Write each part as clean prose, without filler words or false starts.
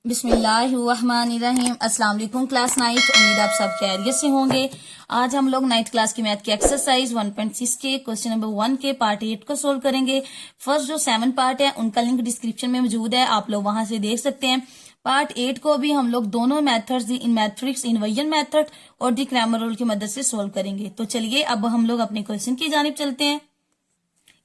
बिस्मिल्लाहिर्रहमानिर्रहीम। अस्सलाम वालेकुम क्लास 9। उम्मीद आप सब खैरियत से होंगे। आज हम लोग 9th क्लास की मैथ की एक्सरसाइज 1.6 के क्वेश्चन नंबर 1 के पार्ट 8 को सोल्व करेंगे। फर्स्ट जो 7 पार्ट है उनका लिंक डिस्क्रिप्शन में मौजूद है, आप लोग वहां से देख सकते हैं। पार्ट 8 को भी हम लोग दोनों मेथड्स, दी इन मैट्रिक्स इनवर्जन मेथड और दी क्रैमर रूल की मदद से सोल्व करेंगे। तो चलिए अब हम लोग अपने क्वेश्चन की जानिब चलते हैं।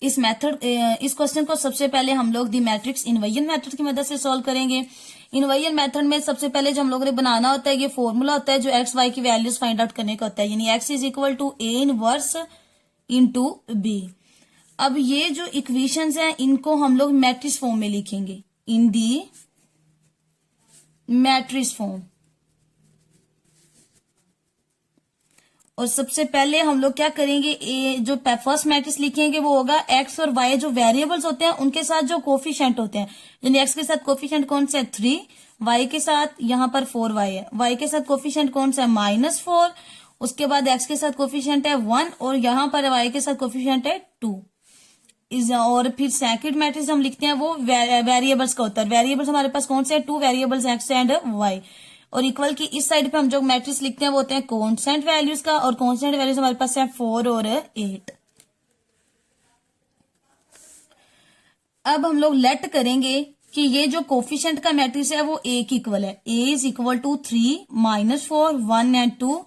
इस क्वेश्चन को सबसे पहले हम लोग दी मैट्रिक्स इनवर्जन मेथड की मदद से सॉल्व करेंगे। इनवर्जन मेथड में सबसे पहले जो हम लोगों ने बनाना होता है, ये फॉर्मूला होता है जो एक्स वाई की वैल्यूज फाइंड आउट करने का होता है, यानी X is equal to A inverse into B. अब ये जो इक्वेशंस हैं इनको हम लोग मैट्रिक्स फॉर्म में लिखेंगे, इन दी मैट्रिक्स फॉर्म। और सबसे पहले हम लोग क्या करेंगे, जो फर्स्ट मैट्रिक्स लिखेंगे वो होगा एक्स और वाई जो वेरिएबल्स होते हैं उनके साथ जो कोफिशिएंट होते हैं। यानी एक्स के साथ कोफिशिएंट कौन सा है 3, वाई के साथ यहाँ पर 4y है, वाई के साथ कोफिशिएंट कौन सा है -4, उसके बाद एक्स के साथ कोफिशिएंट है 1 और यहाँ पर वाई के साथ कोफिशिएंट है 2। और फिर सेकंड मैट्रिक्स हम लिखते हैं वो वेरिएबल्स का होता है। वेरिएबल्स हमारे पास कौन से है, 2 वेरिएबल्स एक्स एंड वाई। और इक्वल की इस साइड पे हम जो मैट्रिक्स लिखते हैं वो होते हैं कांस्टेंट वैल्यूज का, और कांस्टेंट वैल्यूज हमारे पास है 4 और 8। अब हम लोग लेट करेंगे कि ये जो कोफिशिएंट का मैट्रिक्स है वो ए की इक्वल है, ए इज इक्वल टू 3, -4, 1 एंड 2।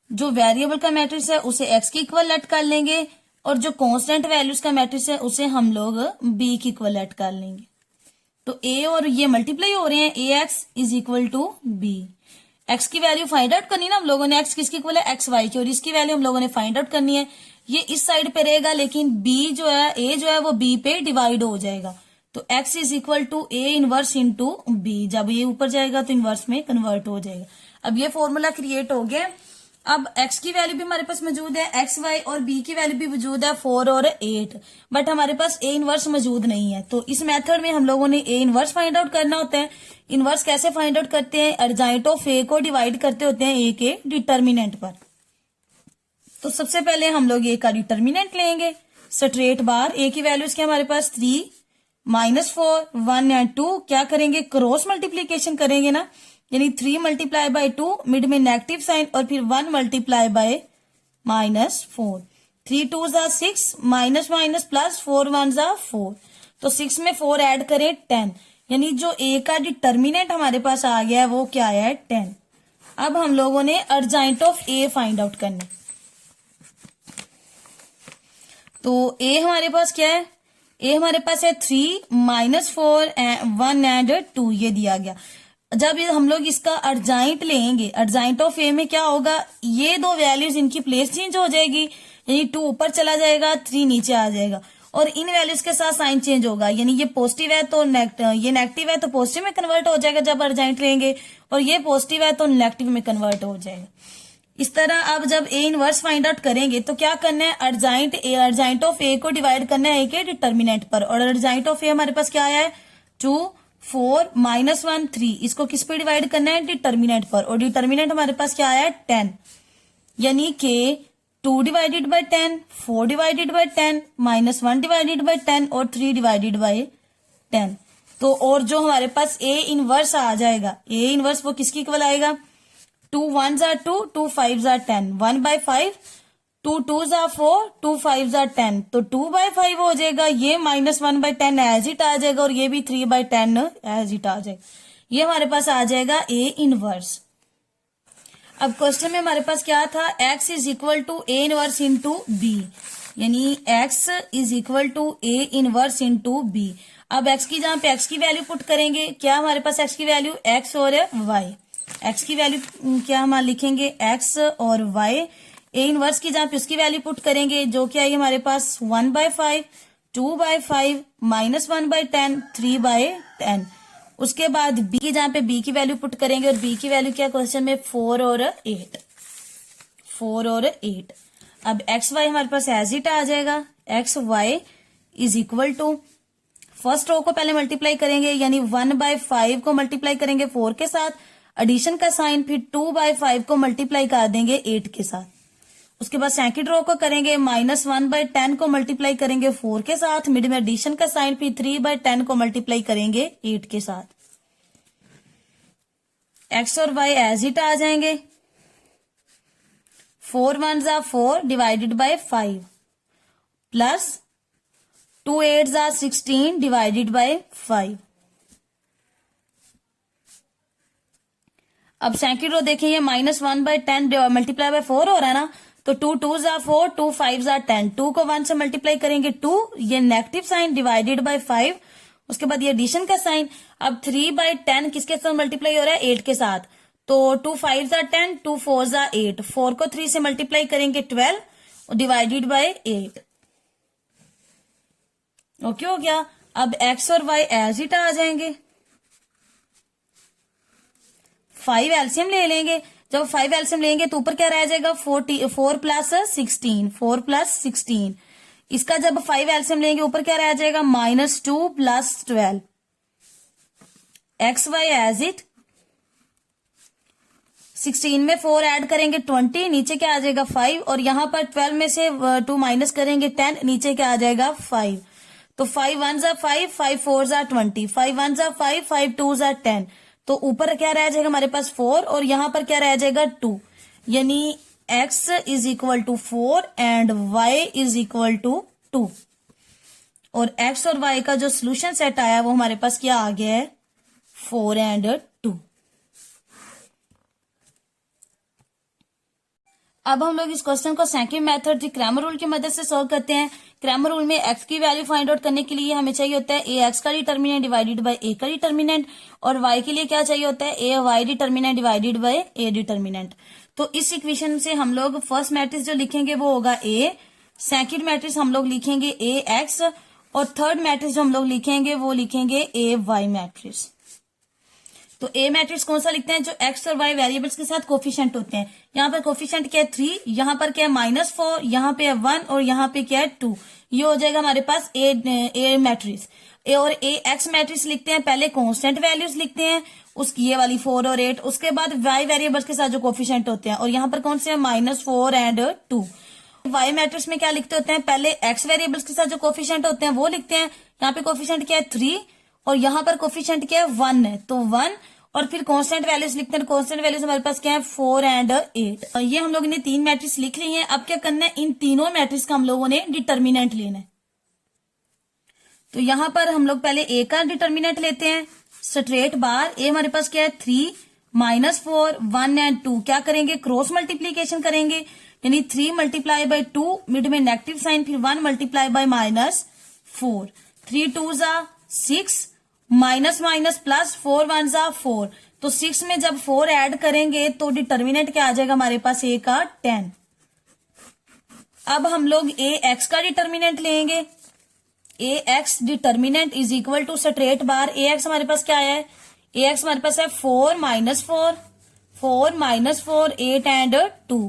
जो वेरिएबल का मैट्रिक्स है उसे एक्स की इक्वल लेट कर लेंगे, और जो कांस्टेंट वैल्यूज का मैट्रिक्स है उसे हम लोग बी की इक्वल लेट कर लेंगे। तो ए और ये मल्टीप्लाई हो रहे हैं, A x is equal to B. X की वैल्यू फाइंड आउट करनी ना हम लोगों ने, एक्स किसकी इक्वल है, एक्स वाई की, और इसकी वैल्यू हम लोगों ने फाइंड आउट करनी है। ये इस साइड पे रहेगा, लेकिन बी जो है, ए जो है वो बी पे डिवाइड हो जाएगा। तो X is equal to A inverse into B. जब ये ऊपर जाएगा तो इनवर्स में कन्वर्ट हो जाएगा। अब ये फॉर्मूला क्रिएट हो गया। अब x की वैल्यू भी हमारे पास मौजूद है, x y, और b की वैल्यू भी मौजूद है 4 और 8, बट हमारे पास a इनवर्स मौजूद नहीं है। तो इस मेथड में हम लोगों ने a इनवर्स फाइंड आउट करना होता है। इनवर्स कैसे फाइंड आउट करते हैं, अर्जाइंट ऑफ a को डिवाइड करते होते हैं a के डिटर्मिनेंट पर। तो सबसे पहले हम लोग a का डिटर्मिनेंट लेंगे, स्ट्रेट बार। a की वैल्यूज क्या हमारे पास 3, -4, 1 एंड 2। क्या करेंगे, क्रॉस मल्टीप्लीकेशन करेंगे ना, यानी 3 मल्टीप्लाई बाय 2, मिड में नेगेटिव साइन, और फिर 1 मल्टीप्लाई बाय -4। 3 2 जा 6, माइनस माइनस प्लस, 4 1 जा 4। तो 6 में 4 ऐड करें 10, यानी जो ए का डिटर्मिनेंट हमारे पास आ गया है वो क्या है 10। अब हम लोगों ने अर्जाइंट ऑफ ए फाइंड आउट करना। तो ए हमारे पास क्या है, ए हमारे पास है 3, -4, 1 एंड 2, ये दिया गया। जब हम लोग इसका अर्जाइंट लेंगे, अर्जाइंट ऑफ ए में क्या होगा, ये दो वैल्यूज इनकी प्लेस चेंज हो जाएगी, यानी 2 ऊपर चला जाएगा, 3 नीचे आ जाएगा, और इन वैल्यूज के साथ साइन चेंज होगा। यानी ये पॉजिटिव है तो ये नेगेटिव है तो पॉजिटिव में कन्वर्ट हो जाएगा जब अर्जाइंट लेंगे, और ये पॉजिटिव है तो नेगेटिव में कन्वर्ट हो जाएगा। इस तरह अब जब ए इनवर्स फाइंड आउट करेंगे तो क्या करना है, अर्जाइंट ऑफ ए को डिवाइड करना है ए के डिटर्मिनेंट पर। और अर्जाइंट ऑफ ए हमारे पास क्या आया है 2, 4, -1, 3। इसको किस पे डिवाइड करना है, डिटर्मिनेंट पर, और डिटर्मिनेंट हमारे पास क्या आया है 10, यानी कि 2 divided by 10, 4 divided by 10, -1 divided by 10 और 3 डिवाइडेड बाय 10। तो और जो हमारे पास ए इनवर्स आ जाएगा, ए इनवर्स वो किसकी इक्वल आएगा, 2 1 जा 2, 2 5 जा 10, 1/5, 2 2 जा 4, 2 5 जा 10, तो 2/5 हो जाएगा। ये -1/10 एज इट आ जाएगा, और ये भी 3/10 एज इट आ जाएगा। ये हमारे पास आ जाएगा ए इनवर्स। अब क्वेश्चन में हमारे पास क्या था, x is equal to A inverse into B, यानी x is equal to A inverse into B. अब x की जहां पे x की वैल्यू पुट करेंगे, क्या हमारे पास x की वैल्यू x और y, x की वैल्यू क्या हम लिखेंगे x और y, ए इनवर्स की जहां पे उसकी वैल्यू पुट करेंगे जो क्या है हमारे पास 1/5, 2/5, -1/10, 3/10। उसके बाद b की जहां पे b की वैल्यू पुट करेंगे, और b की वैल्यू क्या क्वेश्चन में 4 और 8, 4 और 8। अब एक्स वाई हमारे पास एज इट आ जाएगा, X Y is equal to, first row को पहले मल्टीप्लाई करेंगे, यानी 1/5 को मल्टीप्लाई करेंगे 4 के साथ, एडिशन का साइन, फिर 2/5 को मल्टीप्लाई कर देंगे 8 के साथ। उसके बाद सेकंड रो को करेंगे, -1/10 को मल्टीप्लाई करेंगे 4 के साथ, मिड में एडिशन का साइन, फिर 3/10 को मल्टीप्लाई करेंगे 8 के साथ। एक्स और वाई एज इट आ जाएंगे। 4 1 जा 4 डिवाइडेड बाय 5 प्लस 2 8 जा 16 डिवाइडेड बाय 5। अब सेकंड रो देखें, ये -1/10 मल्टीप्लाई बाय 4 हो रहा है ना, तो 2 2 जा 4, 2 5 जा 10, 2 को 1 से मल्टीप्लाई करेंगे 2, ये नेगेटिव साइन डिवाइडेड बाय 5, उसके बाद ये एडिशन का साइन। अब 3/10 किसके साथ मल्टीप्लाई हो रहा है, 8 के साथ, तो 2 5 जा 10, 2 4 जा 8, 4 को 3 से मल्टीप्लाई करेंगे 12 डिवाइडेड बाय 8। ओके हो गया। अब एक्स और वाई एज इट आ जाएंगे। 5 एलसीएम ले लेंगे, जब 5 एलसीएम लेंगे तो ऊपर क्या रह जाएगा, 4 प्लस 16, 4 प्लस 16। इसका जब 5 एलसीएम लेंगे ऊपर क्या रह जाएगा, -2 plus 12। X Y as it. 16 में 4 ऐड करेंगे 20, नीचे क्या आ जाएगा 5, और यहां पर 12 में से 2 माइनस करेंगे 10, नीचे क्या आ जाएगा 5। तो 5 1 जा 5, 5 4 जा 20, 5 1 जा 5, 5 2 जा 10, तो ऊपर क्या रह जाएगा हमारे पास 4, और यहां पर क्या रह जाएगा 2, यानी x is equal to 4 and y is equal to 2। और x और y का जो सोल्यूशन सेट आया वो हमारे पास क्या आ गया है, 4 एंड 2। अब हम लोग इस क्वेश्चन को सेकंड मेथड जी क्रैमर रूल की मदद से सॉल्व करते हैं। क्रैमर रूल में x की वैल्यू फाइंड आउट करने के लिए हमें चाहिए होता है ए एक्स का डिटर्मिनेंट डिवाइडेड बाय ए का डिटर्मिनेंट, और y के लिए क्या चाहिए होता है, A y determinant divided by A determinant. तो इस इक्वेशन से हम लोग फर्स्ट मैट्रिक्स जो लिखेंगे वो होगा ए, सेकंड मैट्रिक्स हम लोग लिखेंगे ए एक्स, और थर्ड मैट्रिक्स जो हम लोग लिखेंगे वो लिखेंगे ए वाई मैट्रिक्स। तो ए मैट्रिक्स कौन सा लिखते हैं, जो एक्स और वाई वेरिएबल्स के साथ कोफिशिएंट होते हैं। यहाँ पर कोफिशिएंट क्या है 3, यहाँ पर क्या है -4, यहाँ पे है 1, और यहाँ पे क्या है 2। ये हो जाएगा हमारे पास ए मैट्रिक्स। और ए एक्स मैट्रिक्स लिखते हैं, पहले कांस्टेंट वैल्यूज लिखते हैं उसकी, ये वाली 4 और 8, उसके बाद वाई वेरिएबल्स के साथ जो कोफिशिएंट होते हैं, और यहाँ पर कौन से है -4 एंड 2। वाई मैट्रिक्स में क्या लिखते होते हैं, पहले एक्स वेरिएबल्स के साथ जो कोफिशिएंट होते हैं वो लिखते हैं। यहाँ पे कोफिशिएंट क्या है 3, और यहाँ पर कोफिशिएंट क्या है 1 है, तो 1, और फिर कांस्टेंट वैल्यूज लिखते हैं। कांस्टेंट वैल्यूज हमारे पास क्या है 4 एंड 8। ये हम लोगों ने 3 मैट्रिक्स लिख ली हैं। अब क्या करना है, इन तीनों मैट्रिक्स का हम लोगों ने डिटर्मिनेंट लेना है। तो यहां पर हम लोग पहले ए का डिटर्मिनेंट लेते हैं, स्ट्रेट बार। ए हमारे पास क्या है 3, -4, 1 एंड 2, क्या करेंगे क्रॉस मल्टीप्लीकेशन करेंगे, यानी 3 मल्टीप्लाई बाय 2, मिड में नेगेटिव साइन, फिर 1 मल्टीप्लाई बाय -4, 3 2 जा 6, माइनस माइनस प्लस 4 1 जा 4, तो 6 में जब 4 ऐड करेंगे तो डिटर्मिनेंट क्या आ जाएगा हमारे पास, ए का 10। अब हम लोग ए एक्स का डिटर्मिनेंट लेंगे। A x determinant is equal to straight bar. A x हमारे पास क्या है, ए एक्स हमारे पास है 4 -4, 4 -4, 8 एंड 2,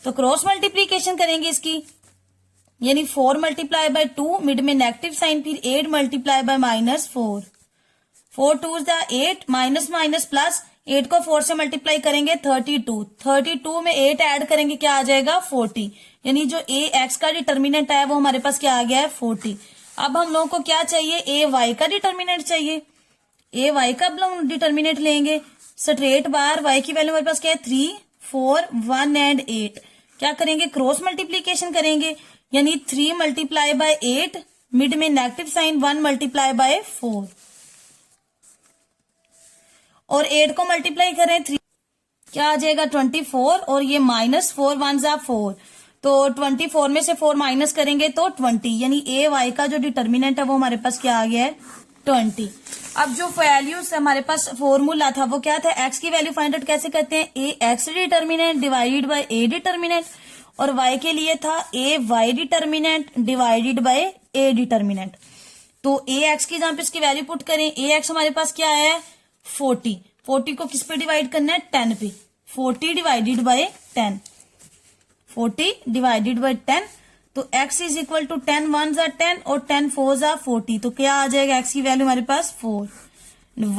तो क्रॉस मल्टीप्लीकेशन करेंगे इसकी, यानी 4 मल्टीप्लाई बाय 2, मिड में नेगेटिव साइन, फिर 8 मल्टीप्लाई बाय -4, 4 2 जा 8, माइनस माइनस प्लस, 8 को 4 से मल्टीप्लाई करेंगे 32, 32 में 8 ऐड करेंगे क्या आ जाएगा 40, यानी जो ए एक्स का डिटर्मिनेंट है वो हमारे पास क्या आ गया है 40। अब हम लोगों को क्या चाहिए, ए वाई का डिटर्मिनेंट चाहिए। ए वाई का हम डिटर्मिनेंट लेंगे, स्ट्रेट बार, वाई की वैल्यू हमारे पास क्या है 3 4 1 एंड 8, क्या करेंगे क्रॉस मल्टीप्लीकेशन करेंगे, यानी 3 मल्टीप्लाई बाय 8, मिड में नेगेटिव साइन, 1 मल्टीप्लाई बाय 4, और 8 को मल्टीप्लाई करें 3, क्या आ जाएगा 24, और ये -4 1 जा 4, तो 24 में से 4 माइनस करेंगे तो 20, यानी ए वाई का जो डिटर्मिनेंट है वो हमारे पास क्या आ गया है 20। अब जो वैल्यूज हमारे पास फॉर्मूला था वो क्या था, एक्स की वैल्यू फाइंड आउट कैसे करते हैं, A x determinant divided by A determinant, और y के लिए था A y determinant divided by A determinant. तो ए एक्स की जहां पे इसकी वैल्यू पुट करें, ए एक्स हमारे पास क्या है 40, 40 को किस पे डिवाइड करना है 10 पे, 40 डिवाइडेड बाय 10, 40 डिवाइडेड बाय 10, तो x इज इक्वल टू 10 1 जा 10 और 10 4 जा 40, तो क्या आ जाएगा x की वैल्यू हमारे पास 4।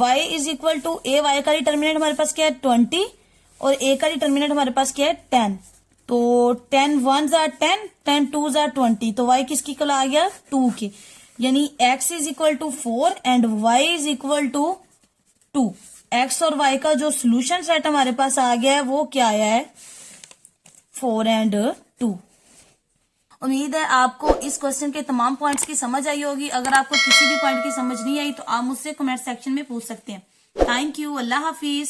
y is equal to A Y का डिटर्मिनेंट हमारे पास क्या है 20, और a का डिटर्मिनेंट हमारे पास क्या है 10, तो 10 1 जा 10, 10 2 जा 20, तो y किसकी कल आ गया 2 के, यानी x is equal to 4 and y is equal to 2। X और वाई का जो सोल्यूशन सेट हमारे पास आ गया है वो क्या आया है, 4 and 2। उम्मीद है आपको इस क्वेश्चन के तमाम पॉइंट्स की समझ आई होगी। अगर आपको किसी भी पॉइंट की समझ नहीं आई तो आप मुझसे कमेंट सेक्शन में पूछ सकते हैं। Thank you, Allah Hafiz.